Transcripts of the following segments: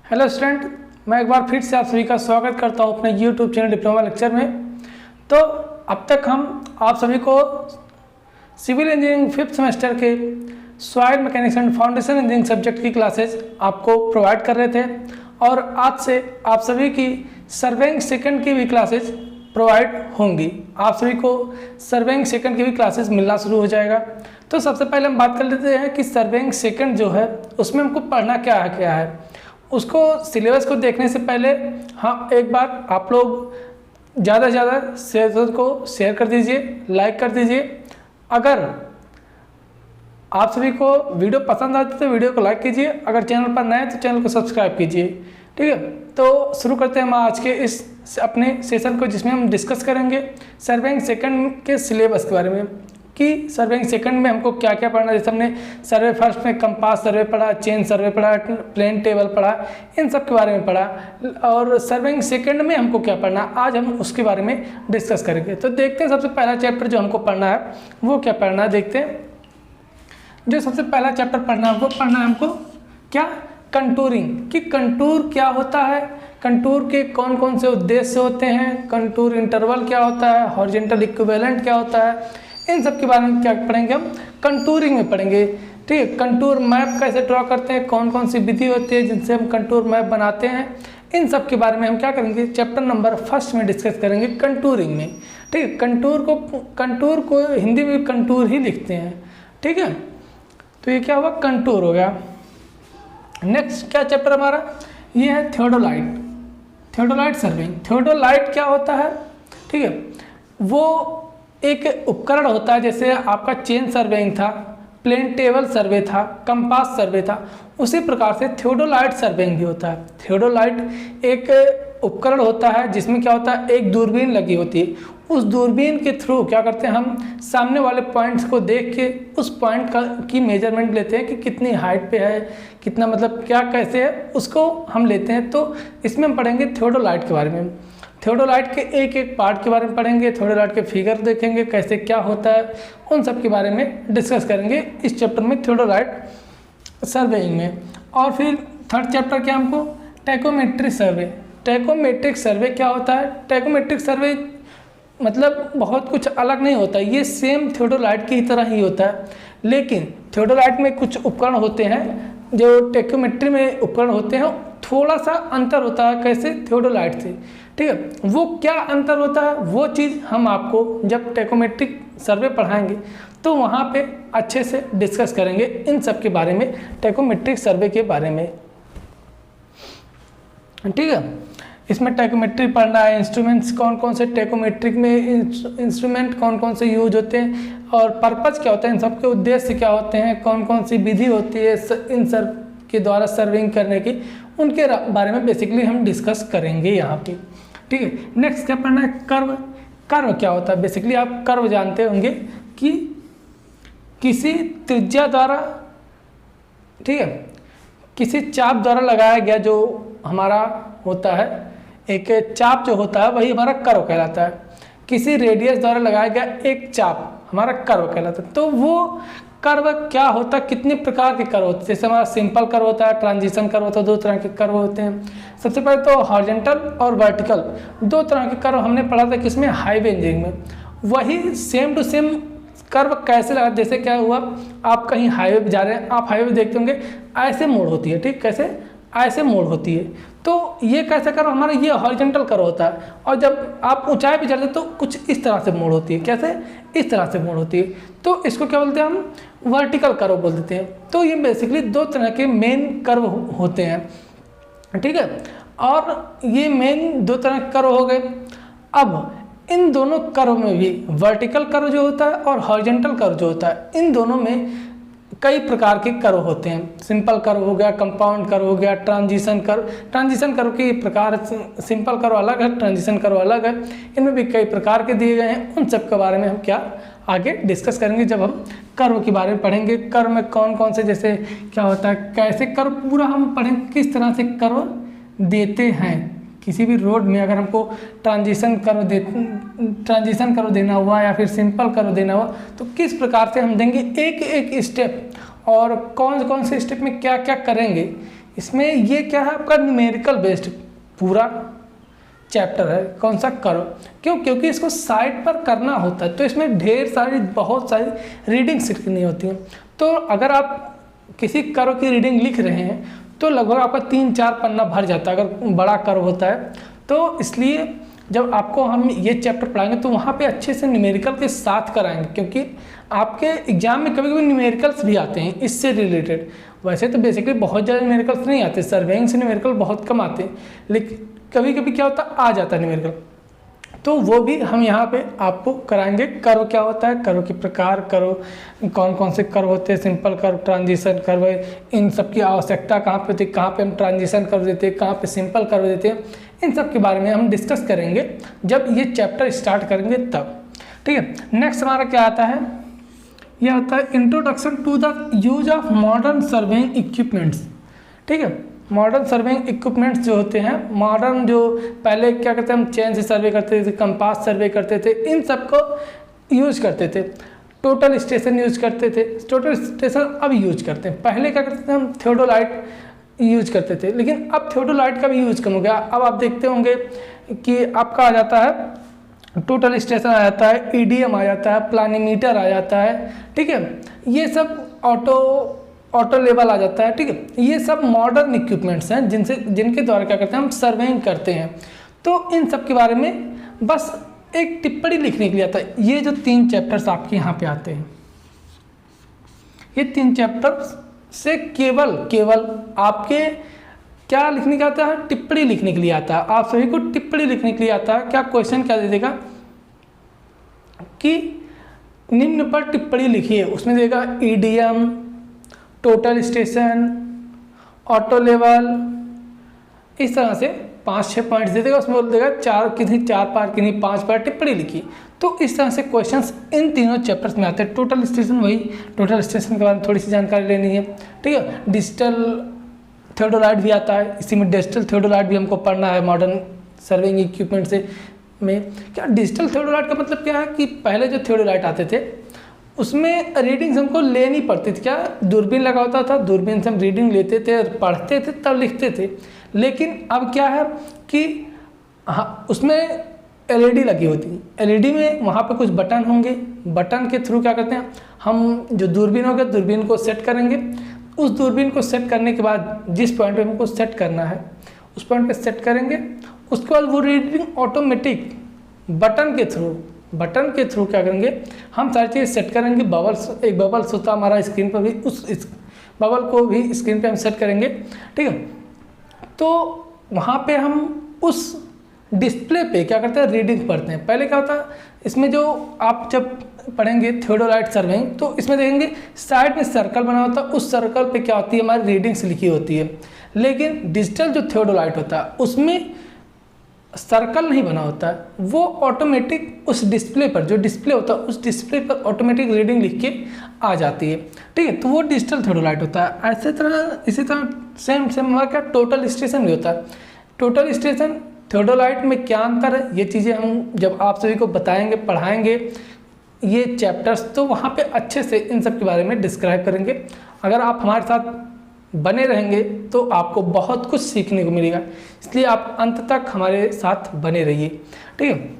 Hello student, मैं एक बार फिर से आप सभी का स्वागत करता हूं अपने यूट्यूब चैनल डिप्लोमा लेक्चर में। तो अब तक हम आप सभी को सिविल इंजीनियरिंग 5th सेमेस्टर के soil mechanics and foundation engineering subject की क्लासेस आपको प्रोवाइड कर रहे थे और आज से आप सभी की सर्वेइंग सेकंड की भी क्लासेस प्रोवाइड होंगी। आप सभी को सर्वेइंग सेकंड की भी क्लासेस मिलना शुरू हो जाएगा। तो सबसे पहले हम बात कर लेते हैं कि सर्वेइंग सेकंड जो है उसमें हमको पढ़ना क्या है। उसको सिलेबस को देखने से पहले हाँ, एक बार आप लोग ज़्यादा से ज़्यादा सेशन को शेयर कर दीजिए, लाइक कर दीजिए। अगर आप सभी को वीडियो पसंद आती है तो वीडियो को लाइक कीजिए, अगर चैनल पर नए हैं तो चैनल को सब्सक्राइब कीजिए। ठीक है, तो शुरू करते हैं हम आज के इस अपने सेशन को, जिसमें हम डिस्कस करेंगे सर्वेइंग सेकंड के सिलेबस के बारे में कि सर्वेइंग सेकंड में हमको क्या क्या पढ़ना है। जैसे हमने सर्वे फर्स्ट में कंपास सर्वे पढ़ा, चेन सर्वे पढ़ा, प्लेन टेबल पढ़ा, इन सब के बारे में पढ़ा। और सर्वेइंग सेकंड में हमको क्या पढ़ना, आज हम उसके बारे में डिस्कस करेंगे। तो देखते हैं सबसे पहला चैप्टर जो हमको पढ़ना है वो क्या पढ़ना है। देखते हैं जो सबसे पहला चैप्टर पढ़ना है वो पढ़ना है हमको क्या, कंटूरिंग। कि कंटूर क्या होता है, कंटूर के कौन कौन से उद्देश्य होते हैं, कंटूर इंटरवल क्या होता है, हॉरिजॉन्टल इक्विवेलेंट क्या होता है, इन सब के बारे में क्या पढ़ेंगे हम, कंटूरिंग में पढ़ेंगे। ठीक है, कंटूर मैप कैसे ड्रॉ करते हैं, कौन कौन सी विधि होती है जिनसे हम कंटूर मैप बनाते हैं, इन सब के बारे में हम क्या करेंगे, चैप्टर नंबर 1 में डिस्कस करेंगे कंटूरिंग में। ठीक है, कंटूर को हिंदी में कंटूर ही लिखते हैं। ठीक है, तो ये क्या हुआ, कंटूर हो गया। नेक्स्ट क्या चैप्टर हमारा, ये है थियोडोलाइट सर्वेइंग। थियोडोलाइट क्या होता है, ठीक है, वो एक उपकरण होता है। जैसे आपका चेन सर्वेइंग था, प्लेन टेबल सर्वे था, कंपास सर्वे था, उसी प्रकार से थियोडोलाइट सर्वेइंग भी होता है। थियोडोलाइट एक उपकरण होता है जिसमें क्या होता है, एक दूरबीन लगी होती है। उस दूरबीन के थ्रू क्या करते हैं, हम सामने वाले पॉइंट्स को देख के उस पॉइंट की मेजरमेंट लेते हैं कि कितनी हाइट पे है, कितना मतलब क्या कैसे है, उसको हम लेते हैं। तो इसमें हम पढ़ेंगे थियोडोलाइट के बारे में। थियोडोलाइट के एक एक पार्ट के बारे में पढ़ेंगे, थियोडोलाइट के फिगर देखेंगे कैसे क्या होता है, उन सब के बारे में डिस्कस करेंगे इस चैप्टर में, थियोडोलाइट सर्वेइंग में। और फिर थर्ड चैप्टर क्या हमको, टैकोमेट्रिक सर्वे। टैकोमेट्रिक सर्वे क्या होता है, टैकोमेट्रिक सर्वे मतलब बहुत कुछ अलग नहीं होता, ये सेम थियोडोलाइट की तरह ही होता है। लेकिन थियोडोलाइट में कुछ उपकरण होते हैं जो टैकोमेट्री में उपकरण होते हैं, थोड़ा सा अंतर होता है। कैसे, थियोडोलाइट से। ठीक है, वो क्या अंतर होता है वो चीज़ हम आपको जब टैकोमेट्रिक सर्वे पढ़ाएंगे तो वहाँ पे अच्छे से डिस्कस करेंगे इन सब के बारे में, टैकोमेट्रिक सर्वे के बारे में। ठीक है, इसमें टैकोमेट्री पढ़ना है, इंस्ट्रूमेंट्स कौन कौन से टैकोमेट्रिक में इंस्ट्रूमेंट कौन कौन से यूज होते हैं और पर्पज़ क्या होता है, इन सब के उद्देश्य क्या होते हैं, कौन कौन सी विधि होती है इन सब के द्वारा सर्विंग करने की, उनके बारे में बेसिकली हम डिस्कस करेंगे यहाँ पे। ठीक है, नेक्स्ट क्या पढ़ना है, कर्व क्या होता है। बेसिकली आप कर्व जानते होंगे कि किसी त्रिज्या द्वारा, ठीक है, किसी चाप द्वारा लगाया गया जो हमारा होता है, एक चाप जो होता है वही हमारा कर्व कहलाता है। किसी रेडियस द्वारा लगाया गया एक चाप हमारा कर्व कहलाता है। तो वो कर्व क्या होता है, कितने प्रकार के कर्व होते हैं। जैसे हमारा सिंपल कर्व होता है, ट्रांजिशन कर्व होता है, 2 तरह के कर्व होते हैं। सबसे पहले तो हॉरिजॉन्टल और वर्टिकल 2 तरह के कर्व हमने पढ़ा था किसमें, हाईवे इंजीनियरिंग में। वही सेम टू सेम कर्व कैसे लगा, जैसे क्या हुआ, आप कहीं हाईवे पे जा रहे हैं, आप हाईवे पे देखते होंगे ऐसे मोड़ होती है। ठीक, कैसे, ऐसे मोड़ होती है। तो ये कैसे कर्व हमारा, ये हॉरिजॉन्टल कर्व होता है। और जब आप ऊंचाई पे चढ़ते हैं तो कुछ इस तरह से मोड़ होती है। कैसे, इस तरह से मोड़ होती है। तो इसको क्या बोलते हैं हम, वर्टिकल कर्व बोल देते हैं। तो ये बेसिकली 2 तरह के मेन कर्व होते हैं। ठीक है, और ये मेन 2 तरह के कर्व हो गए। अब इन दोनों कर्व में भी वर्टिकल कर्व जो होता है और हॉरिजॉन्टल कर्व जो होता है, इन दोनों में कई प्रकार के कर्व होते हैं। सिंपल कर्व हो गया, कंपाउंड कर्व हो गया, ट्रांजिशन कर्व के प्रकार, सिंपल कर्व अलग है, ट्रांजिशन कर्व अलग है। इनमें भी कई प्रकार के दिए गए हैं। उन सब के बारे में हम क्या आगे डिस्कस करेंगे जब हम कर्व के बारे में पढ़ेंगे। कर्व में कौन कौन से, जैसे क्या होता है, कैसे कर्व पूरा हम पढ़ेंगे, किस तरह से कर्व देते हैं। किसी भी रोड में अगर हमको ट्रांजिशन कर्व देना हुआ या फिर सिंपल कर्व देना हुआ तो किस प्रकार से हम देंगे, एक एक स्टेप और कौन कौन से स्टेप में क्या क्या करेंगे, इसमें ये क्या है, आपका न्यूमेरिकल बेस्ड पूरा चैप्टर है। कौन सा करो, क्यों? क्योंकि इसको साइट पर करना होता है, तो इसमें ढेर सारी बहुत सारी रीडिंग सीखनी होती हैं। तो अगर आप किसी करो की रीडिंग लिख रहे हैं तो लगभग आपका 3-4 पन्ना भर जाता है अगर बड़ा करो होता है। तो इसलिए जब आपको हम ये चैप्टर पढ़ाएंगे तो वहाँ पे अच्छे से न्यूमेरिकल के साथ कराएंगे, क्योंकि आपके एग्जाम में कभी कभी न्यूमेरिकल्स भी आते हैं इससे रिलेटेड। वैसे तो बेसिकली बहुत ज़्यादा न्यूमेरिकल्स नहीं आते, सर्वेइंग से न्यूमेरिकल बहुत कम आते हैं, लेकिन कभी कभी क्या होता है आ जाता है न्यूमेरिकल, तो वो भी हम यहाँ पे आपको कराएंगे। कर्व क्या होता है, कर्व के प्रकार, कर्व कौन कौन से कर्व होते हैं, सिंपल कर्व, ट्रांजिशन कर्व, इन सब की आवश्यकता कहाँ पे होती है, कहाँ पे हम ट्रांजिशन कर्व देते हैं, कहाँ पे सिंपल कर्व देते हैं, इन सब के बारे में हम डिस्कस करेंगे जब ये चैप्टर स्टार्ट करेंगे तब। ठीक है। नेक्स्ट हमारा क्या आता है, यह होता है introduction to the use of modern surveying equipments. ठीक है। मॉडर्न सर्वेइंग इक्विपमेंट्स जो होते हैं, मॉडर्न जो पहले क्या करते हैं हम चेन से सर्वे करते थे, कंपास सर्वे करते थे, इन सब को यूज करते थे। टोटल स्टेशन यूज करते थे, टोटल स्टेशन अब यूज करते हैं। पहले क्या करते थे हम थियोडोलाइट यूज करते थे, लेकिन अब थियोडोलाइट का भी यूज कम हो गया। अब आप देखते होंगे कि आपका आ जाता है टोटल स्टेशन आ जाता है, ईडीएम आ जाता है, प्लानीमीटर आ जाता है। ठीक है। ये सब ऑटो लेवल आ जाता है। ठीक है। ये सब मॉडर्न इक्विपमेंट्स हैं जिनके द्वारा क्या करते हैं हम सर्वेइंग करते हैं। तो इन सब के बारे में बस एक टिप्पणी लिखने के लिए आता है। ये जो 3 चैप्टर्स आपके यहाँ पे आते हैं, ये 3 चैप्टर्स से केवल आपके क्या लिखने का आता है, टिप्पणी लिखने के लिए आता है। आप सभी को टिप्पणी लिखने के लिए आता है। क्या क्वेश्चन क्या दे देगा कि निम्न पर टिप्पणी लिखिए, उसमें देगा EDM, total station, auto level, इस तरह से 5-6 पॉइंट्स दे देगा। उसमें बोल देगा 4 बार किन्हीं 5 बार टिप्पणी लिखी। तो इस तरह से क्वेश्चंस इन तीनों चैप्टर्स में आते हैं। टोटल स्टेशन, वही टोटल स्टेशन के बारे में थोड़ी सी जानकारी लेनी है। ठीक है। डिजिटल थियोडोलाइट भी आता है, इसी में डिजिटल थियोडोलाइट भी हमको पढ़ना है मॉडर्न सर्वेइंग इक्विपमेंट से में। क्या डिजिटल थियोडोलाइट का मतलब क्या है कि पहले जो थियोडोलाइट आते थे उसमें रीडिंग्स हमको लेनी पड़ती थी। क्या दूरबीन लगा होता था, दूरबीन से हम रीडिंग लेते थे, पढ़ते थे, तब लिखते थे। लेकिन अब क्या है कि हाँ, उसमें एलईडी लगी होती है। एलईडी में वहाँ पे कुछ बटन होंगे, बटन के थ्रू क्या करते हैं हम, जो दूरबीन होगा दूरबीन को सेट करेंगे। उस दूरबीन को सेट करने के बाद जिस पॉइंट पे हमको सेट करना है उस पॉइंट पे सेट करेंगे। उसके बाद वो रीडिंग ऑटोमेटिक बटन के थ्रू क्या करेंगे हम सारी चीज़ सेट करेंगे। एक बबल्स होता है हमारा स्क्रीन पर भी, उस बबल को भी स्क्रीन पे हम सेट करेंगे। ठीक है। तो वहाँ पे हम उस डिस्प्ले पे क्या करते हैं रीडिंग पढ़ते हैं। पहले क्या होता है इसमें, जो आप जब पढ़ेंगे थियोडोलाइट सर्वेइंग तो इसमें देखेंगे साइड में सर्कल बना होता है, उस सर्कल पे क्या होती है हमारी रीडिंग्स लिखी होती है। लेकिन डिजिटल जो थियोडोलाइट होता है उसमें सर्कल नहीं बना होता है, वो ऑटोमेटिक उस डिस्प्ले पर, जो डिस्प्ले होता है उस डिस्प्ले पर ऑटोमेटिक रीडिंग लिख के आ जाती है। ठीक है। तो वो डिजिटल थियोडोलाइट होता है। इसी तरह सेम हमारा क्या टोटल स्टेशन भी होता है। टोटल स्टेशन थियोडोलाइट में क्या अंतर है, ये चीज़ें हम जब आप सभी को बताएंगे, पढ़ाएंगे ये चैप्टर्स, तो वहाँ पे अच्छे से इन सब के बारे में डिस्क्राइब करेंगे। अगर आप हमारे साथ बने रहेंगे तो आपको बहुत कुछ सीखने को मिलेगा, इसलिए आप अंत तक हमारे साथ बने रहिए। ठीक है।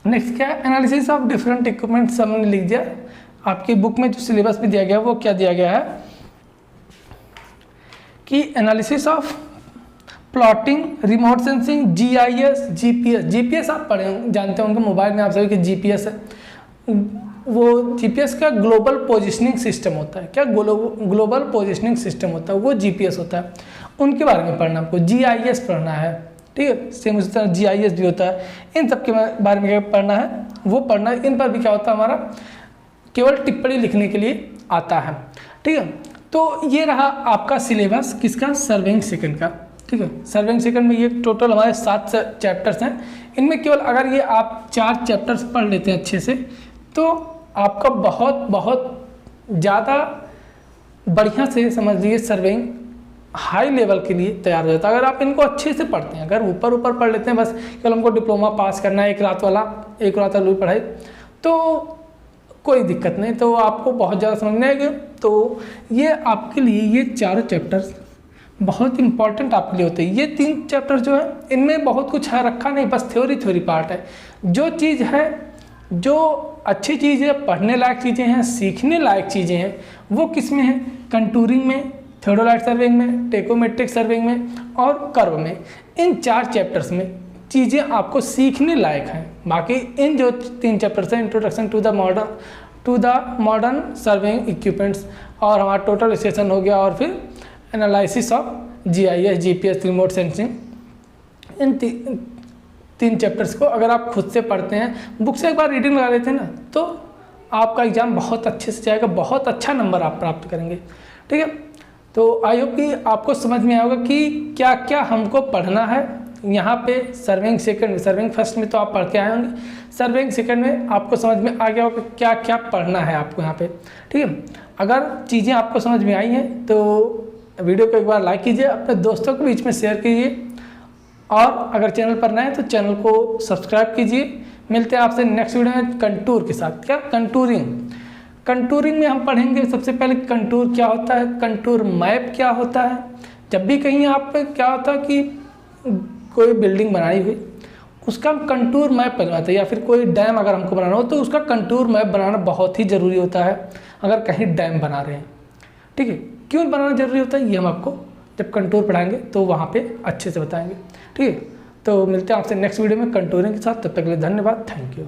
नेक्स्ट क्या है, एनालिसिस ऑफ डिफरेंट इक्विपमेंट्स हमने लिख दिया। आपकी बुक में जो सिलेबस भी दिया गया है वो क्या दिया गया है कि analysis of plotting, remote sensing, GIS, GPS. GPS आप जानते होंगे, मोबाइल में आप सभी के जीपीएस है। वो जीपीएस का ग्लोबल पोजिशनिंग सिस्टम होता है। क्या ग्लोबल पोजिशनिंग सिस्टम होता है, वो जीपीएस होता है। उनके बारे में पढ़ना हमको। जीआईएस पढ़ना है। ठीक है। सेम उसी तरह जीआईएस भी होता है। इन सब के बारे में क्या पढ़ना है, वो पढ़ना है। इन पर भी क्या होता है हमारा केवल टिप्पणी लिखने के लिए आता है। ठीक है। तो ये रहा आपका सिलेबस किसका, सर्वेइंग सेकंड का। ठीक है। सर्वेइंग सेकंड में ये टोटल हमारे 7 चैप्टर्स हैं। इनमें केवल अगर ये आप 4 चैप्टर्स पढ़ लेते हैं अच्छे से तो आपका बहुत ज़्यादा बढ़िया से समझ लीजिए सर्वेइंग हाई लेवल के लिए तैयार हो जाता है। अगर आप इनको अच्छे से पढ़ते हैं, अगर ऊपर पढ़ लेते हैं बस केवल हमको डिप्लोमा पास करना है, एक रात वाली पढ़ाई, तो कोई दिक्कत नहीं, तो आपको बहुत ज़्यादा समझ में आएगा। तो ये आपके लिए ये 4 चैप्टर्स बहुत इंपॉर्टेंट आपके लिए होते हैं। ये 3 चैप्टर जो है इनमें बहुत कुछ है रखा नहीं, बस थ्योरी पार्ट है। जो चीज़ है, जो अच्छी चीज़ है, पढ़ने लायक चीज़ें हैं, सीखने लायक चीज़ें हैं, वो किस में है? कंटूरिंग में, थियोडोलाइट सर्विंग में, टेकोमेट्रिक सर्विंग में और कर्व में। इन 4 चैप्टर्स में चीज़ें आपको सीखने लायक हैं। बाकी इन जो 3 चैप्टर्स हैं, introduction to the modern surveying equipments और हमारा टोटल स्टेशन हो गया, और फिर analysis of GIS GPS remote sensing, इन 3 चैप्टर्स को अगर आप खुद से पढ़ते हैं, बुक से एक बार रीडिंग लगा लेते हैं ना, तो आपका एग्ज़ाम बहुत अच्छे से जाएगा, बहुत अच्छा नंबर आप प्राप्त करेंगे। ठीक है, तो आई होप कि आपको समझ में आया होगा कि क्या क्या हमको पढ़ना है यहाँ पे। सर्विंग सेकंड में, सर्विंग फर्स्ट में तो आप पढ़ के आए होंगे, सर्विंग सेकंड में आपको समझ में आ गया होगा क्या क्या पढ़ना है आपको यहाँ पे। ठीक है, अगर चीज़ें आपको समझ में आई हैं तो वीडियो को एक बार लाइक कीजिए, अपने दोस्तों के बीच में शेयर कीजिए, और अगर चैनल पर नए हैं तो चैनल को सब्सक्राइब कीजिए। मिलते हैं आपसे नेक्स्ट वीडियो में कंटूर के साथ। क्या? कंटूरिंग में हम पढ़ेंगे सबसे पहले कंटूर क्या होता है, कंटूर मैप क्या होता है। जब भी कहीं आप पे क्या होता है कि कोई बिल्डिंग बनाई हुई, उसका हम कंटूर मैप बनवाते हैं, या फिर कोई डैम अगर हमको बनाना हो तो उसका कंटूर मैप बनाना बहुत ही ज़रूरी होता है अगर कहीं डैम बना रहे हैं। ठीक है, क्यों बनाना ज़रूरी होता है ये हम आपको जब कंटूर पढ़ाएंगे तो वहाँ पे अच्छे से बताएंगे। ठीक है, तो मिलते हैं आपसे नेक्स्ट वीडियो में कंटूरिंग के साथ। तब तक के लिए धन्यवाद, थैंक यू।